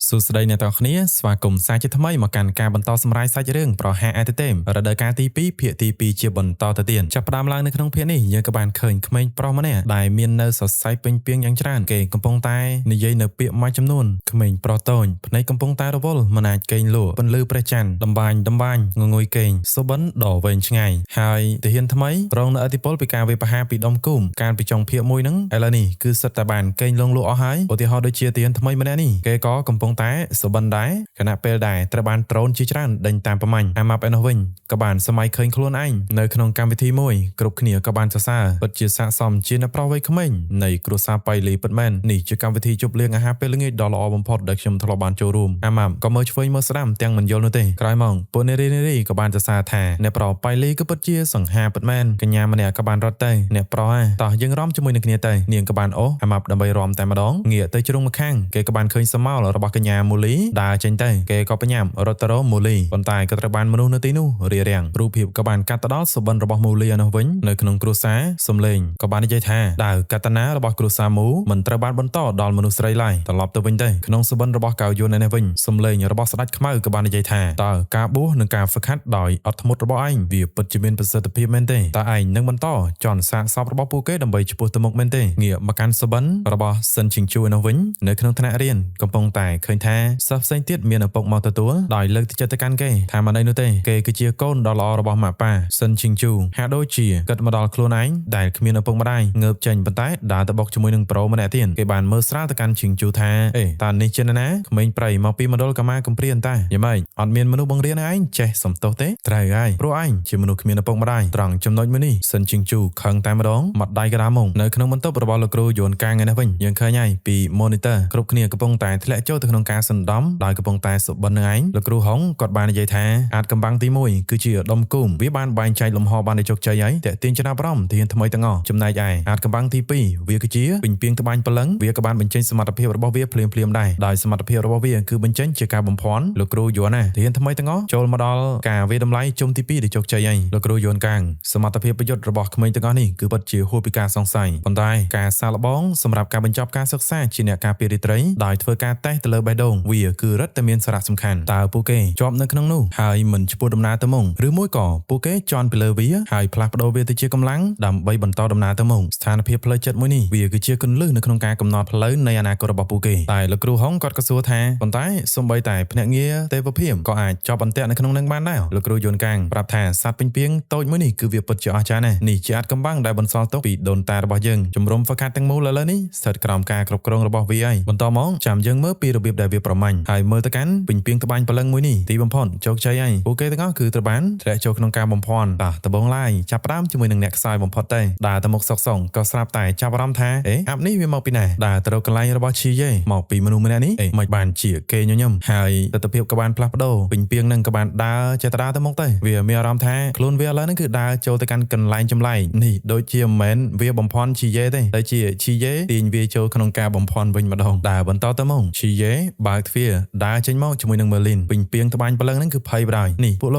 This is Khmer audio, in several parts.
សួស្តីអ្នកទាំងគ្នាស្វាគមន៍សាជាថ្មីមកកាន់ការបន្តសម្រាយសាច់រឿងប្រហាអតិទេមរដូវកាលទី2ភាគទី2ជាបន្តទៅទៀតចាប់ផ្ដើមឡើងនៅក្នុងភាគនេះយើងក៏បានឃើញក្មេងប្រុសម្នាក់ដែលមាននៅសរសៃពេញពីងយ៉ាងច្រើនគេកំពុងតែនិយាយនៅពាក្យមួយចំនួនក្មេងប្រុសតូចភ្នែកកំពុងតែរវល់មិនអាចគេងលក់ពន្លឺព្រះច័ន្ទដំបាញងងុយគេងសុបិនដ៏វែងឆ្ងាយហើយទាហានថ្មីរងនៅអធិពលពីការវាយប្រហារពីដុំគូមកាលពីចុងភាគមួយហ្នឹងឥឡូវនេះគឺសិតតែបានគេងលងលក់អស់ហើយឧទាហរណ៍ដូចជាទាហានថ្មីម្នាក់នេះគេក៏កំពុងតែសុបិនដែរខណៈពេលដែរត្រូវបានដ្រូនជាច្រើនដេញតាមប្រមាញ់អាម៉ាប់ឯនោះវិញក៏បានសម័យឃើញខ្លួនឯងនៅក្នុងកម្មវិធីមួយគ្រប់គ្នាក៏បានសរសើរពិតជាស័ក្តិសមជាអ្នកប្រុសវ័យក្មេងនៃគ្រួសារប៉ៃលីពិតមែននេះជាកម្មវិធីជប់លៀងអាហារពេលល្ងាចដ៏ល្អបំផុតដែលខ្ញុំធ្លាប់បានចូលរួមអាម៉ាប់ក៏មើលឆ្វេងមើលស្ដាំទាំងមិនយល់នោះទេក្រោយមកពួកនារីក៏បានសរសើរថាអ្នកប្រុសប៉ៃលីក៏ពិតជាសង្ហាពិតមែនកញ្ញាម្នាក់ក៏បានរត់ទៅអ្នកប្រុសតោះយើងរំជាមួយនឹងគ្នាទៅនាងក៏បានអូសអាម៉ាប់ដើម្បីរំតែម្ដងងាកទៅជ្រុងម្ខាងគេក៏បានឃើញសមោលរបស់កញ្ញាមូលីដើរចេញទៅគេក៏បញ្ញាប់រត់ទៅរកមូលីប៉ុន្តែក៏ត្រូវបានមនុស្សនៅទីនោះរារាំងរូបភាពក៏បានកាត់ទៅដល់សុបិនរបស់មូលីឯនោះវិញនៅក្នុងគ្រួសារសំលេងក៏បាននិយាយថាដាវកតនារបស់គ្រួសារមូមិនត្រូវបានបន្តដល់មនុស្សស្រីឡើយត្រឡប់ទៅវិញទៅក្នុងសុបិនរបស់កៅយួនឯនេះវិញសំលេងរបស់ស្ដេចខ្មៅក៏បាននិយាយថាតើការបួសនិងការហ្វឹកហាត់ដោយអត់ធ្មត់របស់ឯងវាពិតជាមានប្រសិទ្ធភាពមែនទេតើឯងនឹងបន្តចន់សាកសពរបស់ពួកគេដើម្បីឆ្ពោះទៅមុខមែនទេងាកមកកាន់សុបិនរបស់សិនឈីងជួឯនោះវិញនៅក្នុងថ្នាក់រៀនកំពុងតែឃើញថាសិស្សផ្សេងទៀតមានឪពុកមកទទួលដោយលើកទឹកចិត្តទៅកាន់គេថាមិនអីនោះទេគេគឺជាកូនដ៏ល្អរបស់ម៉ាក់ប៉ាសិនឈីងជូហាក់ដូចជាគិតមកដល់ខ្លួនឯងដែលគ្មានឪពុកម្ដាយងើបចេញប៉ុន្តែដើរទៅបុកជាមួយនឹងប្រូម្នាក់ទៀតគេបានមើលស្រាលទៅកាន់ឈីងជូថាអេតើនេះជាណាក្មេងប្រៃមកពីមណ្ឌលកម្មាកំព្រានតាយ៉ាងម៉េចអត់មានមនុស្សបង្រៀនឯងចេះសំទោសទេត្រូវហើយព្រោះឯងជាមនុស្សគ្មានឪពុកម្ដាយត្រង់ចំណុចមួយនេះសិនឈីងជូខឹងតែម្ដងមាត់ដៃក្តារមុងនៅក្នុងបន្ទប់របស់លោកគ្រូយួនកាងឯនេះវិញយើងឃើញហើយពី monitor គ្រប់គ្នាកំពុងតែធ្លាក់ចូលទៅក្នុងការសន្តំដោយកំពុងតែសុបិននឹងឯងលោកគ្រូហុងគាត់បាននិយាយថាអាចកំបាំងទី1គឺជាដុំគូមវាបានបែងចែកលំហបានដោយជោគជ័យហើយតែទាញចំណាប់អារម្មណ៍ទាហានថ្មីទាំងអស់ចំណែកឯអាចកំបាំងទី2វាគឺជាពេញពីងត្បាញព្រលឹងវាក៏បានបញ្ចេញសមត្ថភាពរបស់វាភ្លាមដែរដោយសមត្ថភាពរបស់វាគឺបញ្ចេញជាការបំភាន់លោកគ្រូយួនណាទាហានថ្មីទាំងអស់ចូលមកដល់ការវាតម្លៃជុំទី2ដែលជោគជ័យហើយលោកគ្រូយួនកាងសមត្ថភាពប្រយុទ្ធរបស់ក្មេងទាំងអស់នេះគឺពិតជាហួសពីការសង្ស័យប៉ុន្តែការសាកល្បងសម្រាប់ការបញ្ចប់ការសិក្សាជាអ្នកការពាររាត្រីដោយធ្វើការតេស្តទៅលើបេះដូងវាគឺរឹតតែមានសារៈសំខាន់តើពួកគេជាប់នៅក្នុងនោះហើយមិនឆ្ពោះដំណើរទៅមុខឬមួយក៏ពួកគេជន់ពីលើវាហើយផ្លាស់ប្ដូរវាទៅជាកម្លាំងដើម្បីបន្តដំណើរទៅមុខស្ថានភាពផ្លូវចិត្តមួយនេះវាគឺជាគន្លឹះនៅក្នុងការកំណត់ផ្លូវនៃអនាគតរបស់ពួកគេតែលោកគ្រូហុងគាត់ក៏សួរថាប៉ុន្តែសូម្បីតែភ្នាក់ងារទេវភាពក៏អាចជាប់អន្ទាក់នៅក្នុងនឹងបានដែរលោកគ្រូយួនកាងប្រាប់ថាសត្វពេញពីងតូចមួយនេះគឺវាពិតជាអស្ចារ្យណាស់នេះជាអាចកំបាំងដែលបន្សល់ទុកពីដូនតារបស់យើងជំរំហ្វឹកហាត់ទាំងមូលឥឡូវនេះស្ថិតក្រោមការគ្រប់គ្រងរបស់វាហើយបន្តមកចាំយើងមើលពីរបៀបដែលវាប្រមាញ់ហើយមើលទៅកាន់ពេញពីងត្បាញព្រលឹងមួយនេះទីបំផុតជោគជ័យហើយពួកគេទាំងអស់គឺត្រូវបានធ្លាក់ចូលក្នុងការបំភាន់ដំបងឡាយចាប់ផ្ដើមជាមួយនឹងអ្នកខ្សោយបំផុតទៅដើរទៅមុខសុកសុងក៏ស្រាប់តែចាប់អារម្មណ៍ថាអាប់នេះវាមកពីណាដើរទៅរកកន្លែងរបស់ឈីយេមកពីមនុស្សម្នាក់នេះមិនបានជាគេញញឹមហើយទស្សនវិជ្ជាក៏បានផ្លាស់ប្ដូរពេញពីងនឹងក៏បានដើរចេះដើរទៅមុខទៅវាមានអារម្មណ៍ថាខ្លួនវាឥឡូវហ្នឹងគឺដើរចូលទៅកាន់កន្លែងចម្លែកនេះដូចជាមិនមែនវាបំភាន់ឈីយេទេតែជាឈីយេទាញវាចូលក្នុងការបំភាន់វិញម្ដងដើរបន្តទៅមុខឈីយេបើកទ្វារដើរចេញមកជាមួយនឹងមើលីនពេញពីងត្បាញព្រលឹងហ្នឹងគឺភ័យបណ្ដោយនេះពួកល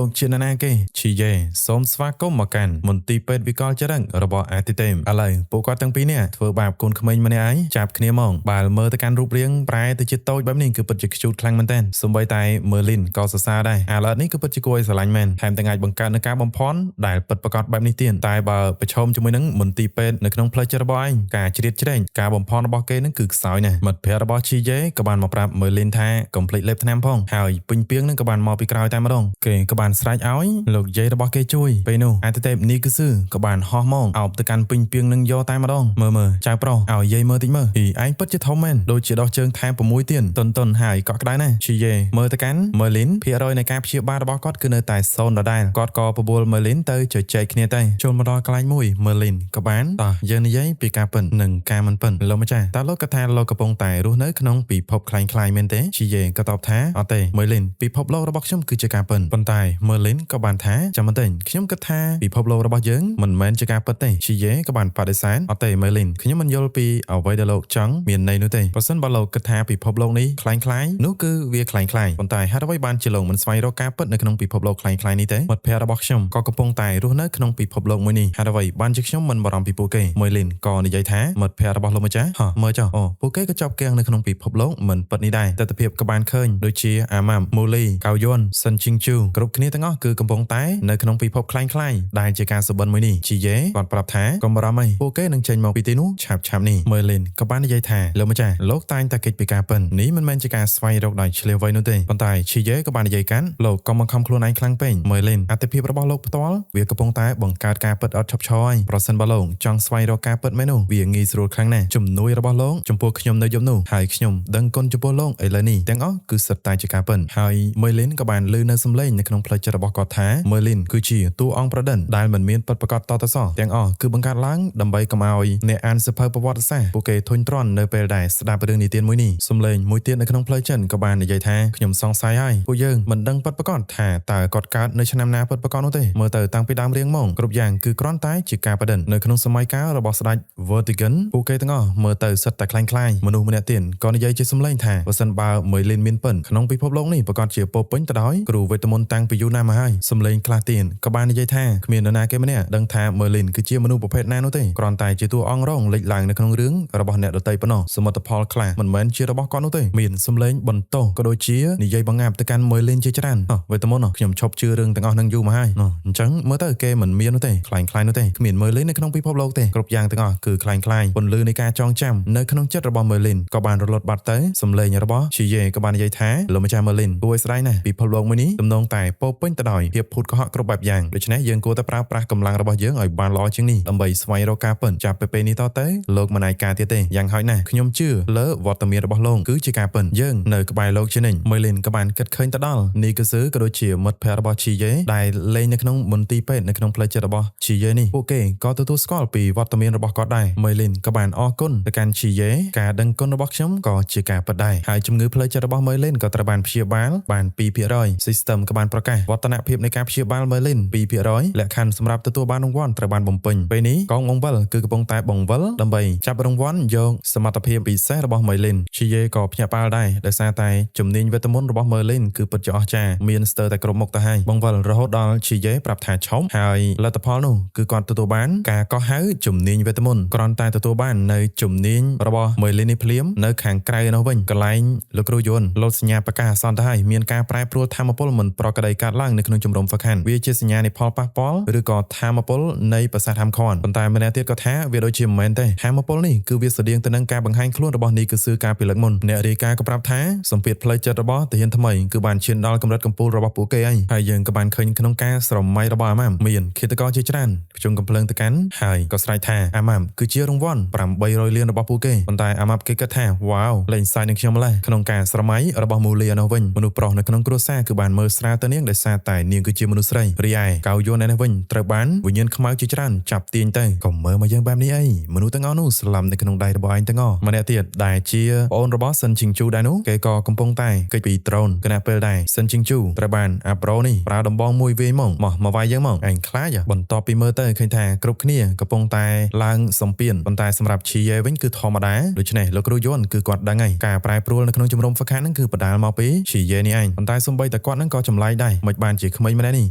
ោកជាណានាគេឈីយេសូមស្វាគមន៍មកកាន់មន្ទីរពេទ្យវិកលចរិតរបស់អាទិទេមឥឡូវពួកគាត់ទាំងពីរនាក់ធ្វើបាបកូនក្មេងម្នាក់ឯងចាប់គ្នាមកបើមើលទៅកាន់រូបរាងប្រែទៅជាតូចបែបនេះគឺពិតជាខ្ជូតខ្លាំងមែនទែនសូម្បីតែមើលីនក៏សរសើរដែរអាឡឺតនេះគឺពិតជាគួរឲ្យស្រឡាញ់មែនថែមទាំងអាចបង្កើតនូវការបំភាន់ដែលពិតប្រាកដបែបនេះទៀតតែបើប្រឈមជាមួយនឹងមន្ទីរពេទ្យនៅក្នុងផ្លូវចិត្តរបស់ឯងការជ្រៀតជ្រែកការបំភាន់របស់គេនឹងគឺខ្សោយណាស់មិត្តភ័ក្តិរបស់ឈីយេក៏បានមកប្រាប់មើលីនថាកុំភ្លេចលេបថ្នាំផងហើយពេញពីងនឹងក៏បានមកពីក្រោយតែម្ដងគេក៏បានស្រែកឲ្យលោកយាយរបស់គេជួយពេលនោះអាទិទេពនីគឺស៊ឺក៏បានហោះមកអោបទៅកាន់ពេញពីងនឹងយកតែម្ដងមើលចៅប្រុសឲ្យយាយមើលតិចមើលឯងពិតជាធំមែនដូចជាដោះជើងថែម6ទៀតតុនហើយកក់ក្ដៅណាស់ឈីយេមើលទៅកាន់មើលីនភាគរយនៃការព្យាបាលរបស់គាត់គឺនៅតែ0ដដែលគាត់ក៏បបួលមើលីនទៅជជែកគ្នាទៅចូលមកដល់កន្លែងមួយមើលីនក៏បានតោះយើងនិយាយពីការពិតនិងការមិនពិតលោកម្ចាស់តើលោកក៏ថាលោកកំពុងតែរស់នៅក្នុងពិភពคล้ายៗមែនទេឈីយេក៏តបថាអត់ទេមើលីនពិភពលោករបស់ខ្ញុំគឺជាការពិតប៉ុន្តែមើលីនក៏បានថាចាំបន្តិចខ្ញុំគិតថាពិភពលោករបស់យើងមិនមែនជាការពិតទេឈីយេក៏បានបដិសេធអត់ទេមើលីនខ្ញុំមិនយល់ពីអ្វីដែលលោកចង់មានន័យនោះទេប្រសិនបើលោកគិតថាពិភពលោកនេះคล้ายៗនោះគឺវាคล้ายៗប៉ុន្តែហេតុអ្វីបានជាលោកមិនស្វែងរកការពិតនៅក្នុងពិភពលោកคล้ายៗនេះទេមិត្តភ័ក្តិរបស់ខ្ញុំក៏កំពុងតែរស់នៅក្នុងពិភពលោកមួយនេះហេតុអ្វីបានជាខ្ញុំមិនបារម្ភពីពួកគេមើលីនក៏និយាយថាមិត្តភ័ក្តិរបស់លោកម្ចាស់មើលចុះពួកគេក៏ជាប់គាំងនៅក្នុងពិភពលោក មិនពិតនេះដែរទស្សនវិជ្ជាក៏បានឃើញដូចជាអាម៉ាំមូលីកៅយុនសិនជីងជូគ្រប់គ្នាទាំងអស់គឺកំពុងតែនៅក្នុងពិភពคล้ายៗដែលជាការសុបិនមួយនេះជីយេគាត់ប្រាប់ថាកុំបារម្ភអីពួកគេនឹងចេញមកពីទីនោះឆាប់នេះមើលលីនក៏បាននិយាយថាលោកម្ចាស់លោកតែងតែកិច្ចពីការពិននេះមិនមែនជាការស្វែងរកដោយឆ្លៀវវៃនោះទេប៉ុន្តែជីយេក៏បាននិយាយកាន់លោកកុំបង្ខំខ្លួនឯងខ្លាំងពេកមើលលីនអត្ថិភាពរបស់លោកផ្ទាល់វាកំពុងតែបង្កើតការពិតអត់ឈប់ឈរហើយប្រសិនបើលោកចង់ស្វែងរកការពិតមែននោះវាងាយស្រួលខ្លាំងណាស់ជំនួយរបស់លោកចំពោះខ្ញុំនៅយប់នោះហើយខ្ញុំដឹងគុណចំពោះលោកឥឡូវនេះទាំងអស់គឺសិតតែជាការពិតហើយមើលលីនក៏បានលឺនៅសំឡេងនៅក្នុងផ្លូវចិត្តរបស់គាត់ថាមើលលីនគឺជាតួអង្គប្រឌិនដែលមិនមានពិតប្រាកដតទៅសោះទាំងអស់គឺបង្កើតឡើងដើម្បីកុំឲ្យអ្នកអានសៀវភៅប្រវត្តិសាស្ត្រពួកគេធុញទ្រាន់នៅពេលដែលស្ដាប់រឿងនិទានមួយនេះសំឡេងមួយទៀតនៅក្នុងផ្លូវចិត្តក៏បាននិយាយថាខ្ញុំសង្ស័យហើយពួកយើងមិនដឹងពិតប្រាកដថាតើគាត់កើតនៅឆ្នាំណាពិតប្រាកដនោះទេមើលទៅតាំងពីដើមរៀងមកគ្រប់យ៉ាងគឺគ្រាន់តែជាការប្រឌិននៅក្នុងសម័យកាលរបស់ស្ដេច Vertigan ពួកគេទាំងអស់មើលទៅសិតតែคล้ายៗមនុស្សម្នាក់ទៀតក៏និយាយជាសំឡេងថាបើសិនបើមើលលីនមានពិនក្នុងពិភពលោកនេះប្រកាសជាពោពេញទៅដោយគ្រូវេទមន្តតាំងពីយូរណាស់មកហើយសំឡេងខ្លះទៀតក៏បាននិយាយថាគ្មាននរណាគេម្នាក់ដឹងថាមើលលីនគឺជាមនុស្សប្រភេទណានោះទេគ្រាន់តែជាតួអង្គរងលេចឡើងនៅក្នុងរឿងរបស់អ្នកដទៃប៉ុណ្ណោះសមិទ្ធផលខ្លះមិនមែនជារបស់គាត់នោះទេមានសំឡេងបន្ទោសក៏ដូចជានិយាយបង្អាប់ទៅកាន់មើលលីនជាច្រើនវេទមន្តខ្ញុំឈប់ជឿរឿងទាំងអស់នឹងយូរមកហើយអញ្ចឹងមើលទៅគេមិនមាននោះទេคล้ายៗនោះទេគ្មានមើលលីននៅក្នុងពិភពលោកទេគ្រប់យ៉ាងទាំងអស់គឺคล้ายៗពន្លឺនៃការចងចាំនៅក្នុងចិត្តរបស់មើលលីនក៏បានរលត់បាត់ទៅសំឡេងរបស់ជីយេក៏បាននិយាយថាលោកម្ចាស់មើលលីនគួរឲ្យស្ដាយណាស់ពិភពលោកមួយនេះទំនងតែពោពេញទៅដោយភាពភូតកុហកគ្រប់បែបយ៉ាងដូច្នេះយើងគួរតែប្រើប្រាស់កម្លាំងរបស់យើងឲ្យបានល្អជាងនេះដើម្បីស្វែងរកការពិតចាប់ពីពេលនេះតទៅលោកមិនអាចការទៀតទេយ៉ាងហោចណាស់ខ្ញុំជឿលើវត្តមានរបស់លោកគឺជាការពិតយើងនៅក្បែរលោកជានិញមើលលីនក៏បានគិតឃើញទៅដល់នីកស៊ឺក៏ដូចជាមិត្តភ័ក្តិរបស់ជីយេដែលលេងនៅក្នុងមន្ទីរពេទ្យនៅក្នុងផ្លូវចិត្តរបស់ជីយេនេះពួកគេក៏ទទួលស្គាល់ពីវត្តមានរបស់គាត់ដែរមើលលីនក៏បានអរគុណទៅកាន់ជីយេការដឹងគុណរបស់ខ្ញុំក៏ជាការពិតដែរហើយជំងឺផ្លូវចិត្តរបស់មើលលីនក៏ត្រូវបានព្យាបាលបាន 2% System ក៏បានប្រកាសវឌ្ឍនភាពនៃការព្យាបាលមើលលីន 2% លក្ខខណ្ឌសម្រាប់ទទួលបានរង្វាន់ត្រូវបានបំពេញពេលនេះកងបង្វិលគឺកំពុងតែបង្វិលដើម្បីចាប់រង្វាន់យកសមត្ថភាពពិសេសរបស់មើលលីនជីយេក៏ភ្ញាក់ផ្អើលដែរដោយសារតែជំនាញវេទមន្តរបស់មើលលីនគឺពិតជាអស្ចារ្យមានស្ទើរតែគ្រប់មុខទៅហើយបង្វិលរហូតដល់ជីយេប្រាប់ថាឈប់ហើយលទ្ធផលនោះគឺគាត់ទទួលបានការកោះហៅជំនាញវេទមន្តគ្រាន់តែទទួលបាននៅជំនាញរបស់មើលលីននេះភ្លាមនៅខាងក្រៅនោះវិញកន្លែងលោកគ្រូយន្តលោតសញ្ញាប្រកាសអសន្នទៅហើយមានការប្រែប្រួលធម៌ពលមិនប្រក្រតីកើតឡើងនៅក្នុងជំរំហ្វឹកហាត់វាជាសញ្ញានៃផលប៉ះពាល់ឬក៏ធម៌ពលនៃប្រសាទហាំខនប៉ុន្តែម្នាក់ទៀតក៏ថាវាដូចជាមិនមែនទេធម៌ពលនេះគឺវាស្តៀងទៅនឹងការបង្ហាញខ្លួនរបស់នីកស៊ឺការពីលើកមុនអ្នករាយការណ៍ក៏ប្រាប់ថាសម្ពាធផ្លូវចិត្តរបស់ទាហានថ្មីគឺបានឈានដល់កម្រិតកំពូលរបស់ពួកគេហើយយើងក៏បានឃើញក្នុងការស្រមៃរបស់អាម៉ាំមានឃាតករជាច្រើនខ្ជុំកំភ្លើងទៅកាន់ហើយក៏ស្រែកថាអាម៉ាំគឺជារង្វាន់800លានរបស់ពួកគេប៉ុន្តែអាម៉ាប់គេគិតថាវ៉ាវលេងសាយនឹងខ្ញុំម្ល៉េះក្នុងការស្រមៃរបស់មូលីអានោះវិញមនុស្សប្រុសនៅក្នុងគ្រួសារគឺបានមើលស្រាលទៅនាងដោយសារតែនាងគឺជាមនុស្សស្រីរីឯកៅយន់ឯនេះវិញត្រូវបានវិញ្ញាណខ្មៅជាច្រើនចាប់ទាញទៅកុំមើលមកយើងបែបនេះអីមនុស្សទាំងអស់នោះស្លាប់នៅក្នុងដៃរបស់ឯងទាំងអស់ម្នាក់ទៀតដែលជាប្អូនរបស់សិនជីងជូដែរនោះគេក៏កំពុងតែគេចពីដ្រូនគណៈពេលដែរសិនជីងជូត្រូវបានអាប្រូនេះប្រើដំបងមួយវាយមកវាយយើងមកឯងខ្លាចបន្ទាប់ពីមើលទៅឃើញថាគ្រប់គ្នាកំពុងតែឡើងសំពានប៉ុន្តែសម្រាប់ជីយេវិញគឺធម្មតាដូច្នេះលោកគ្រូយន់គឺគាត់ដឹងហើយការប្រែប្រួលនៅក្នុងជំរំហ្វឹកហាត់ហ្នឹងគឺបដាលមកពីជីយេនេះឯងប៉ុន្តែសំបីតែគាត់ហ្នឹងក៏ចម្លែកដែរមិនបានជាក្មេងម្នាក់នេះ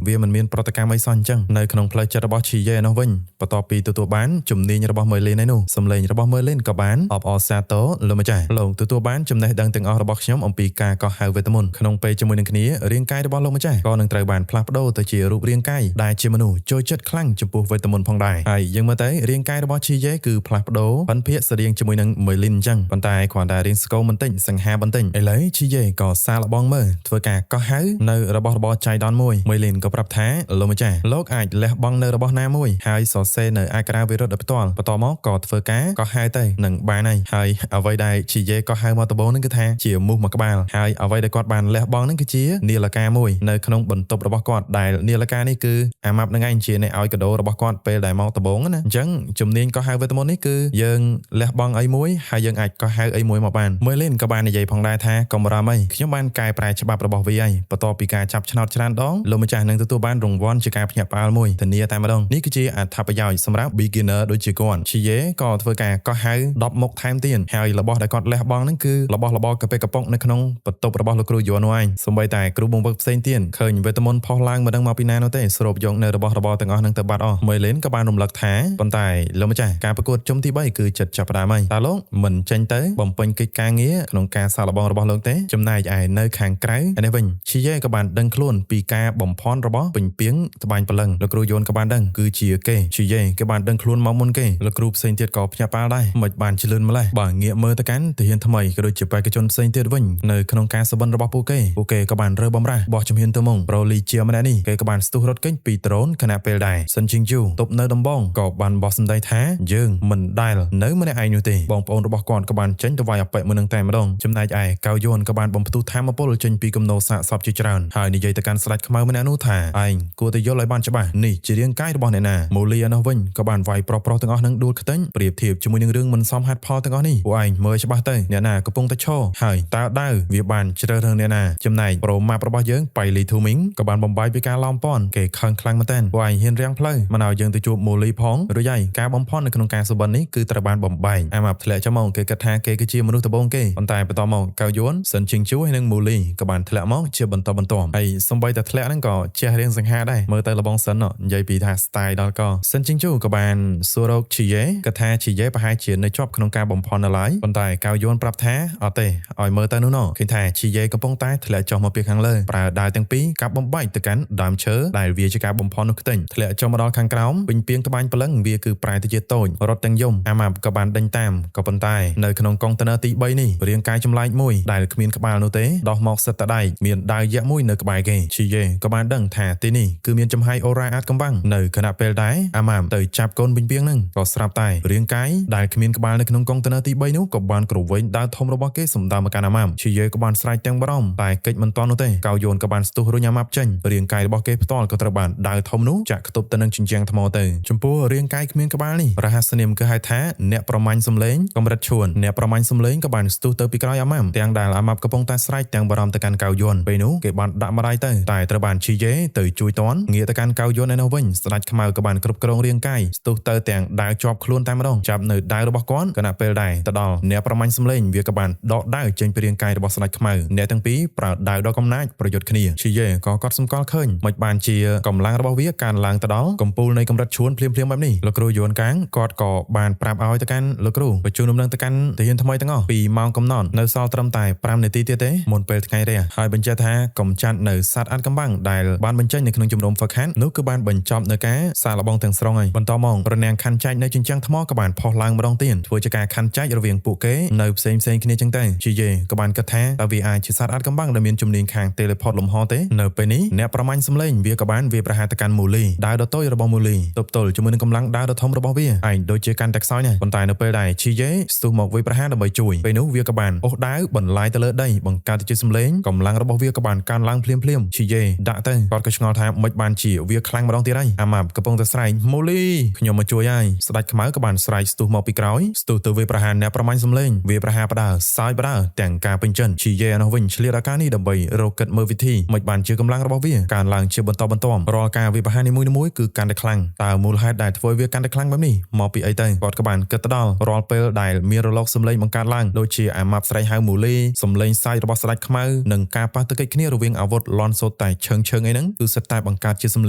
វាមិនមានប្រតិកម្មអីសោះអញ្ចឹងនៅក្នុងផ្លូវចិត្តរបស់ជីយេនោះវិញបន្ទាប់ពីទទួលបានជំនាញរបស់មើលលីនឯនោះសំឡេងរបស់មើលលីនក៏បានអបអរសាទរលោកម្ចាស់លោកទទួលបានចំណេះដឹងទាំងអស់របស់ខ្ញុំអំពីការកោះហៅវេទមន្តក្នុងពេលជាមួយនឹងគ្នារាងកាយរបស់លោកម្ចាស់ក៏នឹងត្រូវបានផ្លាស់ប្ដូរទៅជារូបរាងកាយដែលជាមនុស្សចូលចិត្តខ្លាំងចំពោះវេទមន្តផងដែរហើយយើងមើលទៅរាងកាយរបស់ជីយេគឺផ្លាស់ប្ដូរបន្ភាកស្តៀងជាមួយនឹងមើលលីនអញ្ចឹងប៉ុន្តែគ្រាន់តែរៀងស្គមបន្តិចសង្ហាបន្តិចឥឡូវជីយេក៏សាឡបងមើលធ្វើការកោះហៅនៅរបស់របរចៃដន្យមួយមើលលីនក៏ប្រាប់ថាលោកម្ចាស់លោកអាចលះបង់នៅរបស់ណាមួយហើយសរសេរនៅឯក្រាវិរុទ្ធដោយផ្ទាល់បន្តមកក៏ធ្វើការកោះហៅទៅនឹងបានហើយអ្វីដែលជីយេកោះហៅមកដំបូងហ្នឹងគឺថាជាមូសមួយក្បាលហើយអ្វីដែលគាត់បានលះបង់ហ្នឹងគឺជានាឡិកាមួយនៅក្នុងបន្ទប់របស់គាត់ដែលនាឡិកានេះគឺអាម៉ាប់នឹងឯងជាអ្នកឲ្យកាដូរបស់គាត់ពេលដែលមកដំបូងណាអញ្ចឹងជំនាញកោះហៅវេទមន្តនេះគឺយើងលះបង់អីមួយហើយយើងអាចកោះហៅអីមួយមកបានមើលលេនក៏បាននិយាយផងដែរថាកុំបារម្ភអីខ្ញុំបានកែប្រែច្បាប់របស់វាហើយបន្ទាប់ពីការចាប់ឆ្នោតច្រើនដងលោកម្ចាស់នឹងទទួលបានរង្វាន់ជាការភ្ញាក់ផ្អើលមួយធានាតែម្ដងនេះគឺជាអត្ថប្រយោជន៍សម្រាប់ beginner ដូចជាគាត់ជីយេក៏ធ្វើការកោះហៅ10មុខថែមទៀតហើយរបស់ដែលគាត់លះបង់ហ្នឹងគឺរបស់របរកាពេកប៉ុកនៅក្នុងបន្ទប់របស់លោកគ្រូយន់នោះឯងសូម្បីតែគ្រូបង្វឹកផ្សេងទៀតឃើញវេទមន្តផុសឡើងមិនដឹងមកពីណានោះទេស្រូបយកនៅរបស់របរទាំងអស់ហ្នឹងទៅបាត់អស់មើលលេនក៏បានរំលឹកថាប៉ុន្តែលោកម្ចាស់ការប្រកួតជុំទី3គឺចិត្តចាប់ផ្ដើមហើយតើលោកមិនចេញទៅបំពេញកិច្ចការងារ ក្នុងការសាកល្បងរបស់លោកទេចំណែកឯនៅខាងក្រៅនេះវិញឈីយេក៏បានដឹងខ្លួនពីការបំផន់របស់ពេញពីងត្បាញព្រលឹងលោកគ្រូយួនក៏បានដឹងគឺជាគេឈីយេគេបានដឹងខ្លួនមកមុនគេលោកគ្រូផ្សេងទៀតក៏ភ្ញាក់ផ្អើលដែរមិនបានជឿនម្លេះបើងាកមើលទៅកាន់ទាហានថ្មីក៏ដូចជាបេក្ខជនផ្សេងទៀតវិញនៅក្នុងការសបិនរបស់ពួកគេក៏បានរើបំរាស់បោះជំហានទៅមុខប្រូលីជាម្នាក់នេះគេក៏បានស្ទុះរត់គេចពីដ្រូនខណៈពេលដែរសិនជីងជូទប់នៅដំបងក៏បានបោះសម្ដីថាយើងមិនដែលនៅម្នាក់ឯងនោះទេបងប្អូនរបស់គាត់ក៏បានចេញទៅវាយអប៉ិមួយនឹងតែម្ដងចំណែកឯកៅយួនក៏បានបំផ្ទុះធម្មពលចេញពីគំនោសាកសពជាច្រើនហើយនិយាយទៅកាន់ស្ដេចខ្មៅម្នាក់នោះថាឯងគួរតែយល់ឲ្យបានច្បាស់នេះជារាងកាយរបស់អ្នកណាមូលីឯនោះវិញក៏បានវាយប្រុសៗទាំងអស់នឹងដួលខ្ទេញប្រៀបធៀបជាមួយនឹងរឿងមិនសមហេតុផលទាំងអស់នេះពួកឯងមើលច្បាស់ទៅអ្នកណាកំពុងតែឈរហើយតើដាវវាបានជ្រើសរើសអ្នកណាចំណែកប្រូម៉ាប់របស់យើងបៃលីធូមីងក៏បានបំបាយពីការឡោមព័ន្ធគេខឹងខ្លាំងមែនទែនពួកឯងហ៊ានរាំងផ្លូវមិនឲ្យយើងទៅជួបមូលីផងឬយ៉ៃការបំផន់នៅក្នុងការសុបិននេះគឺត្រូវបានបំបែកអាម៉ាប់ធ្លាក់ចុះមកគេគិតថាគេគឺជាមនុស្សដំបូងគេប៉ុន្តែបន្តមកកៅយួនសិនជីងជូហើយនិងមូលីក៏បានធ្លាក់មកជាបន្តបន្ទាប់ហើយសំបីតែធ្លាក់ហ្នឹងក៏ជះរៀងសង្ហាដែរមើលទៅលបងសិននិយាយពីថា style ដល់ក៏សិនជីងជូក៏បានសួររកឈីយេក៏ថាឈីយេប្រហែលជានៅជាប់ក្នុងការបំផន់នៅឡើយប៉ុន្តែកៅយួនប្រាប់ថាអត់ទេឲ្យមើលទៅនោះណឃើញថាឈីយេកំពុងតែធ្លាក់ចុះមកពីខាងលើប្រើដាវទាំងពីរកាប់បំបែកទៅកាន់ដើមឈើដែលវាជាការបំផន់នោះខ្ទេញធ្លាក់ចុះមកដល់ខាងក្រោមពេញពីងត្បាញព្រលឹងវាគឺប្រែទៅជាតូចរត់ទាំងយំអាម៉ាប់ក៏បានដេញតាមក៏ប៉ុន្តែនៅក្នុងកុងតឺន័រទី3នេះរាងកាយចម្លែកមួយដែលគ្មានក្បាលនោះទេដោះមកសិតតដែកមានដាវយក្សមួយនៅក្បែរគេឈីយេក៏បានដឹងថាទីនេះគឺមានចំហាយអូរ៉ាអាចកំបាំងនៅខណៈពេលដែរអាម៉ាប់ទៅចាប់កូនពេញពីងហ្នឹងក៏ស្រាប់តែរាងកាយដែលគ្មានក្បាលនៅក្នុងកុងតឺន័រទី3នោះក៏បានគ្រវែងដាវធំរបស់គេសម្ដៅមកកាន់អាម៉ាប់ឈីយេក៏បានស្រែកទាំងបារម្ភតែកិច្ចមិនទាន់នោះទេកៅយួនក៏បានស្ទុះរុញអាម៉ាប់ចេញរាងកាយរបស់គេផ្ទាល់ក៏ត្រូវបានដាវធំនោះចាក់ខ្ទប់ទៅនឹងជញ្ជាំងថ្មទៅចំពោះរាងកាយគ្មានក្បាលនេះរហស្សនាមគឺហៅថាអ្នកប្រមាញ់សំឡេងកម្រិតឈួនអ្នកប្រមាញ់សំឡេងក៏បានស្ទុះទៅពីក្រោយអាម៉ាប់ទាំងដែលអាម៉ាប់កំពុងតែស្រែកទាំងបារម្ភទៅកាន់កៅយួនពេលនោះគេបានដាក់ម្ដាយទៅតែត្រូវបានឈីយេទៅជួយតន់ងាកទៅកាន់កៅយួនឯនោះវិញស្ដេចខ្មៅក៏បានគ្រប់គ្រងរាងកាយស្ទុះទៅទាំងដាវជាប់ខ្លួនតែម្ដងចាប់នៅដាវរបស់គាត់គណៈពេលដែរទៅដល់អ្នកប្រមាញ់សំឡេងវាក៏បានដកដាវចេញពីរាងកាយរបស់ស្ដេចខ្មៅអ្នកទាំងពីរប្រើដាវដល់កំណាចប្រយុទ្ធគ្នាឈីយេក៏កត់សម្គាល់ឃើញមិនបានជាកម្លាំងរបស់វាកើនឡើងទៅដល់កំពូលនៃកម្រិតឈួនភ្លាមៗបែបនេះលោកគ្រូយួនកាងគាត់ក៏បានប្រាប់ឲ្យទៅកាន់លោកគ្រូបញ្ជូនដំណឹងទៅកាន់ទាហានថ្មីទាំងអស់ពីម៉ោងកំណត់នៅសល់ត្រឹមតែ5នាទីទៀតទេមុនពេលថ្ងៃរះហើយបញ្ជាក់ថាកំចាត់នៅសត្វអាត់កំបាំងដែលបានបញ្ចេញនៅក្នុងជំរំហ្វឹកហាត់នោះគឺបានបញ្ចប់នៅការសាកល្បងទាំងស្រុងហើយបន្តមករនាំងខណ្ឌចែកនៅជញ្ជាំងថ្មក៏បានផុសឡើងម្ដងទៀតធ្វើជាការខណ្ឌចែករវាងពួកគេនៅផ្សេងគ្នាចឹងទៅជីយេក៏បានគិតថាតើវាអាចជាសត្វអាត់កំបាំងដែលមានជំនាញខាង teleport លំហទេនៅពេលនេះអ្នកប្រមាញ់សម្លេងវាក៏បានវាប្រហារទៅកាន់មូលីដាវដ៏តូចរបស់មូលីទប់ទល់ជាមួយនឹងកម្លាំងដាវដ៏ធំរបស់វាឯងដូចជាកាន់តែខ្សោយណាស់ប៉ុន្តែនៅពេលដែលជីយេស្ទុះមកវាប្រហារដើម្បីជួយពេលនោះវាក៏បានអូសដាវបន្លាយទៅលើដីបង្កើតជាសម្លេងកម្លាំងរបស់វាក៏បានកើនឡើងភ្លាមជីយេដាក់ទៅគាត់ក៏ឆ្ងល់ថាមិនបានជាវាខ្លាំងម្ដងទៀតហើយអាម៉ាប់កំពុងតែស្រែកមូលីខ្ញុំមកជួយហើយស្ដេចខ្មៅក៏បានស្រែកស្ទុះមកពីក្រោយស្ទុះទៅវាប្រហារអ្នកប្រមាញ់សម្លេងវាប្រហារផ្ដាល់សើចផ្ដាល់ទាំងការពេញចិនជីយេនោះវិញឆ្លៀតឱកាសនេះដើម្បីរកគិតមើលវិធីមិនបានជាកម្លាំងរបស់វាកើនឡើងជាបន្តបន្ទាប់រាល់ការវាប្រហារនីមួយៗគឺកាន់តែខ្លាំងតើមូលហេតុដែលធ្វើវាកាន់តែខ្លាំងបែបនេះមកពីអីទៅគាត់ក៏បានគិតទៅដល់រាល់ពេលដែលមានរលកសម្លេងបង្កើតឡើងដូចជាអាម៉ាប់ស្រែកហៅមូលីសម្លេងសាយរបស់ស្ដេចខ្មៅនិងការប៉ះទង្គិចគ្នារវាងអាវុធលន់សូត្រតែឈឹងអីហ្នឹងគឺសិតតែបង្កើតជាសម្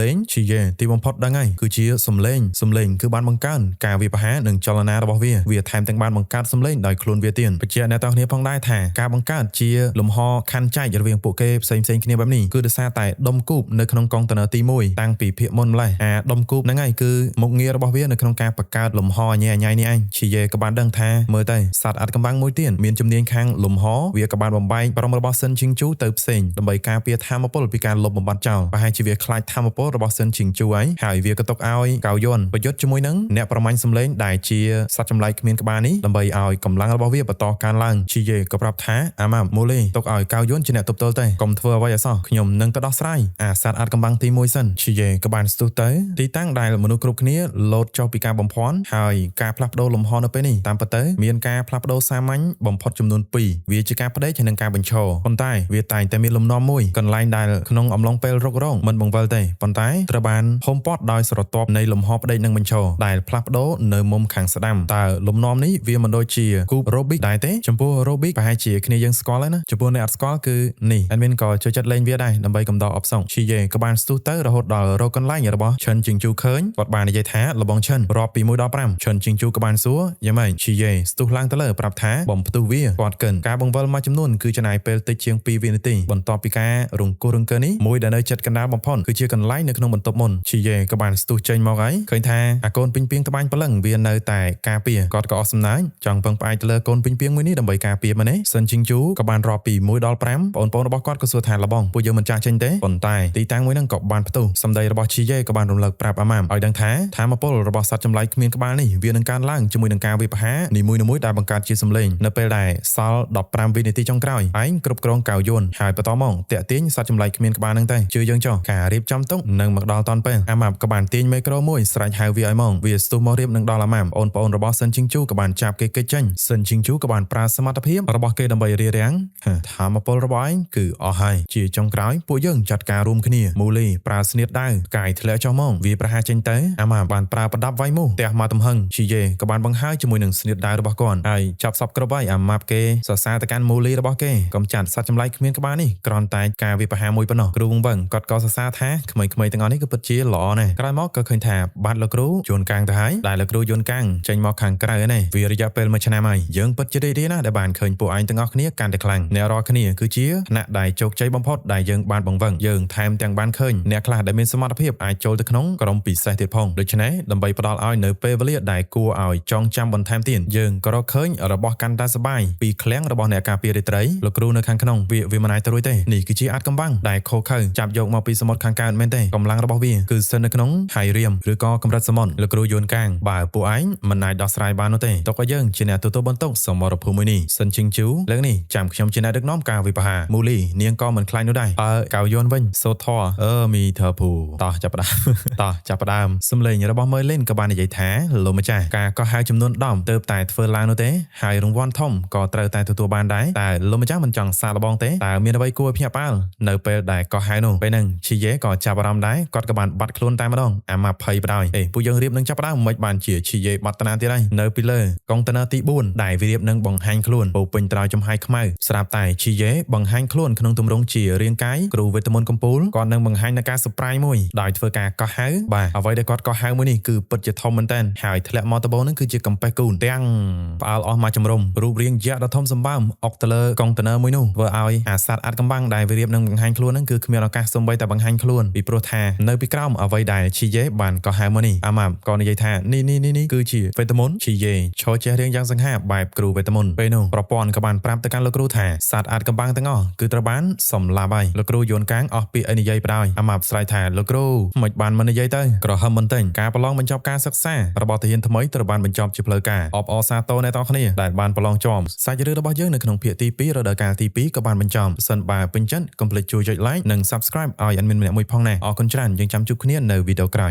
លេងជាយេទីបំផុតដឹងហើយគឺជាសម្លេងគឺបានបង្កើនការវាប្រហារនិងចលនារបស់វាថែមទាំងបានបង្កើតសម្លេងដោយខ្លួនវាទៀតបញ្ជាក់អ្នកទាំងគ្នាផងដែរថាការបង្កើតជាលំហខណ្ឌចែករវាងពួកគេផ្សេងគ្នាបែបនេះគឺដោយសារតែដុំគូបនៅក្នុងកុងតឺន័រទី1តាំងពីភាគមុនម្លេះអាដុំគូបហ្នឹងហើយគឺមុខងាររបស់វានៅក្នុងការបង្កើតលំហញ៉ៃនេះឯងឈីយេក៏បានដឹងថាមើលទៅសត្វអាត់កំបាំងមួយទៀតមានជំនាញខាងលំហវាក៏បានបំបែកប្រមរបស់សិនជីងជូទៅផ្សេងដើម្បីការពារធម្មពលពីការលុបបំបាត់ចោលប្រហែលជាវាខ្លាចធម្មពលរបស់សិនជីងជូហើយវាក៏ទុកឲ្យកៅយន់ប្រយុទ្ធជាមួយនឹងអ្នកប្រមាញ់សម្លេងដែលជាសត្វចម្លែកគ្មានក្បាលនេះដើម្បីឲ្យកម្លាំងរបស់វាបន្តកើនឡើងឈីយេក៏ប្រាប់ថាអាម៉ាប់មូលីទុកឲ្យកៅយន់ជាអ្នកទប់ទល់ទៅកុំធ្វើអ្វីឲ្យសោះខ្ញុំនឹងទៅដោះស្រាយអាសត្វអាត់កំបាំងទី1សិនឈីយេក៏បានស្ទុះទៅទីតាំងដែលមនុស្សគ្រប់គ្នាលោតចុះពីការបំភាន់ហើយការផ្លាស់ប្ដូរលំហនៅពេលនេះតាមពិតទៅមានការផ្លាស់ប្ដូរសាមញ្ញបំផុតចំនួន2វាជាការផ្ដេកហើយនិងការបញ្ឈរប៉ុន្តែវាតែងតែមានលំនាំមួយកន្លែងដែលក្នុងអំឡុងពេលរុករងមិនបង្វិលទេប៉ុន្តែត្រូវបានហុំព័ទ្ធដោយស្រទាប់នៃលំហផ្ដេកនិងបញ្ឈរដែលផ្លាស់ប្ដូរនៅមុំខាងស្ដាំតើលំនាំនេះវាមិនដូចជាគូប Rubik ដែរទេចំពោះ Rubik ប្រហែលជាគ្នាយើងស្គាល់ហើយណាចំពោះអ្នកអត់ស្គាល់គឺនេះ admin ក៏ចូលចិត្តលេងវាដែរដើម្បីកំដរអបសងឈីយេក៏បានស្ទុះទៅរហូតដល់រកកន្លែងរបស់ឈិនជីងជូឃើញគាត់បាននិយាយថាលបងឈិនរាប់ពី1ដល់5ឈិនជីងជូក៏បានសួរយ៉ាងម៉េចឈីយេស្ទុះឡើងទៅលើប្រាប់ថាបំផ្ទុះ វាគាត់កិនការបង្វិលមួយចំនួនគឺចំណាយពេលតិចជាង2វិនាទីបន្ទាប់ពីការរង្គោះរង្គើនេះមួយដែលនៅចិត្តកណ្ដាលបំផុតគឺជាកន្លែងនៅក្នុងបន្ទប់មុនឈីយេក៏បានស្ទុះចេញមកហើយឃើញថាអាកូនពេញពីងត្បាញព្រលឹងវានៅតែការពារគាត់ក៏អស់សំណាញ់ចង់ពឹងផ្អែកទៅលើកូនពេញពីងមួយនេះដើម្បីការពារម្នេះសិនជីងជូក៏បានរាប់ពី1ដល់5បងប្អូនរបស់គាត់ក៏សួរថាលបងពួកយើងមិនចាស់ចេញទេប៉ុន្តែទីតាំងមួយហ្នឹងក៏បានផ្ទុះសម្ដីរបស់ឈីយេក៏បានរំលឹកប្រាប់អាម៉ាមឲ្យដឹងថាធម៌ពលរបស់សត្វចម្លែកគ្មានក្បាលនេះវានឹងកើនឡើងជាមួយនឹងការវិបហានីមួយៗដែលបង្កើតជាសម្លេងនៅពេលដែលសល់15វិនាទីចុងក្រោយឯងគ្រប់គ្រងកៅយួនហើយបន្តមកតាក់ទាញសត្វចម្លែកគ្មានក្បាលហ្នឹងទៅជឿយើងចុះការរៀបចំទុកនឹងមកដល់តនពេលអាម៉ាប់ក៏បានទាញមេក្រូមួយស្រែកហៅវាឲ្យមកវាស្ទុះមករៀបនឹងដល់អាម៉ាមអូនប្អូនរបស់សិនជីងជូក៏បានចាប់គេគេចចេញសិនជីងជូក៏បានប្រើសមត្ថភាពរបស់គេដើម្បីរារាំងធម៌ពលរបស់ឯងគឺអស់ហើយជាចុងក្រោយពួកយើងចាត់ការរួមគ្នាមូលីប្រើស្នៀតដាវកាយធ្លាក់ចុះមកវាប្រហារចេញទៅអាម៉ាបានប្រើប្រដាប់វាយមូសផ្ទះមកទំហឹងឈីយេក៏បានបង្ហើយជាមួយនឹងស្នៀតដាវរបស់គាត់ហើយចាប់សពគ្រប់ហើយអាម៉ាប់គេសរសើរទៅកាន់មូលីរបស់គេកុំចាត់សត្វចម្លែកគ្មានក្បាលនេះគ្រាន់តែការវាប្រហារមួយប៉ុណ្ណោះគ្រូវឹងគាត់ក៏សរសើរថាក្មេងៗទាំងអស់នេះគឺពិតជាល្អណាស់ក្រោយមកក៏ឃើញថាបាត់លោកគ្រូយួនកាំងទៅហើយដែលលោកគ្រូយួនកាំងចេញមកខាងក្រៅឯនេះវារយៈពេល1ឆ្នាំហើយយើងពិតជារីករាយណាស់ដែលបានឃើញពួកឯងទាំងអស់គ្នាកាន់តែខ្លាំងអ្នករាល់គ្នាគឺជាអ្នកដែលជោគជ័យបំផុតដែលយើងបានបង្វឹងយើងថែមទាំងបានឃើញអ្នកខ្លះដែលមានសមត្ថភាពអាចចូលទៅក្នុងក្រុមពិសេសទៀតផងដូច្នេះដើម្បីផ្ដល់ឲ្យនៅពេលវេលាដែលគួរឲ្យចងចាំបន្ថែមទៀតយើងក៏រកឃើញរបស់កាន់តែសបាយពីឃ្លាំងរបស់អ្នកការពាររាត្រីលោកគ្រូនៅខាងក្នុងវាមិនអាចទៅរួចទេនេះគឺជាអាចកំបាំងដែលខូខើចាប់យកមកពីសមុទ្រខាងកើតមែនទេកម្លាំងរបស់វាគឺស្ថិតនៅក្នុងហៃរៀមឬក៏កម្រិតសមុទ្រលោកគ្រូយួនកាងបើពួកឯងមិនអាចដោះស្រាយបាននោះទេតោះក៏យើងជាអ្នកទទួលបន្ទុកសមរភូមិមួយនេះសិនជីងជូលើកនេះចាំខ្ញុំជាអ្នកដឹកនាំការវិបហាមូលីនាងក៏មិនខ្លាចនោះដែរកៅយួនវិញសូធរមីធើភូតោះចាប់ផ្ដើមសំឡេងរបស់មើលលេនក៏បាននិយាយថាលោកម្ចាស់ការកោះហៅចំនួន10ទើបតែធ្វើឡើងនោះទេហើយរង្វាន់ធំក៏ត្រូវតែទទួលបានដែរតែលោកម្ចាស់មិនចង់សាកល្បងទេតើមានអ្វីគួរឲ្យភ្ញាក់ផ្អើលនៅពេលដែលកោះហៅនោះពេលហ្នឹងឈីយេក៏ចាប់អារម្មណ៍ដែរគាត់ក៏បានបាត់ខ្លួនតែម្ដងអាម៉ាភ័យបដ យពួកយើងរៀបនឹងចាប់ផ្ដើមមិនបានជាឈីយេបាត់តាណាទៀតហើយនៅពីលើកុងតឺន័រទី4ដែលវារៀបនឹងបង្ហាញខ្លួនពោពេញត្រោយចំហាយខ្មៅស្រាប់តែឈីយេបង្ហាញខ្លួនក្នុងទម្រង់ជារាងកាយគ្រូវេទមន្តកម្ពូលគាត់នឹងបង្ហាញនូវការ surprise មួយដោយធ្វើការកោះហៅបាទអ្វីដែលគាត់កោះហៅមួយនេះគឺពិតជាធំមែនតើហើយធ្លាក់មកតបនឹងគឺជាកំប៉េះគូនទាំងផ្អើលអស់មកជំរុំរូបរាងយក្សដ៏ធំសម្បើមអុកទៅលើកុងតឺន័រមួយនោះធ្វើឲ្យអាសត្វអាត់កំបាំងដែលវារៀបនឹងបង្ហាញខ្លួននឹងគឺគ្មានឱកាសសូម្បីតែបង្ហាញខ្លួនពីព្រោះថានៅពីក្រោមអ្វីដែលឈីយេបានកោះហៅមកនេះអាម៉ាប់ក៏និយាយថានេះគឺជាវេទមន្តឈីយេឈរចេះរៀងយ៉ាងសង្ហាបែបគ្រូវេទមន្តពេលនោះប្រព័ន្ធក៏បានប្រាប់ទៅកាន់លោកគ្រូថាសត្វអាត់កំបាំងទាំងអស់គឺត្រូវបានសម្លាប់ហើយលោកគ្រូយួនកាងអស់ពាក្យនិយាយបដ យអាម៉ាប់ស្រែកថាលោកគ្រូមិនបានមិននិយាយទៅក្រហមបន្ទិញការប្រឡងបញ្ចប់ការសិក្សារបស់ទាហានថ្មីត្រូវបានបញ្ចប់ជាផ្លូវការអបអរសាទរអ្នកទាំងគ្នាដែលបានប្រឡងជាប់សាច់រឿងរបស់យើងនៅក្នុងភាគទី2រដូវកាលទី2ក៏បានបញ្ចប់សិនបើពេញចិត្តកុំភ្លេចជួយចុច like និង subscribe ឲ្យadminម្នាក់មួយផងណាអរគុណច្រើនយើងចាំជួបគ្នានៅវីដេអូក្រោយ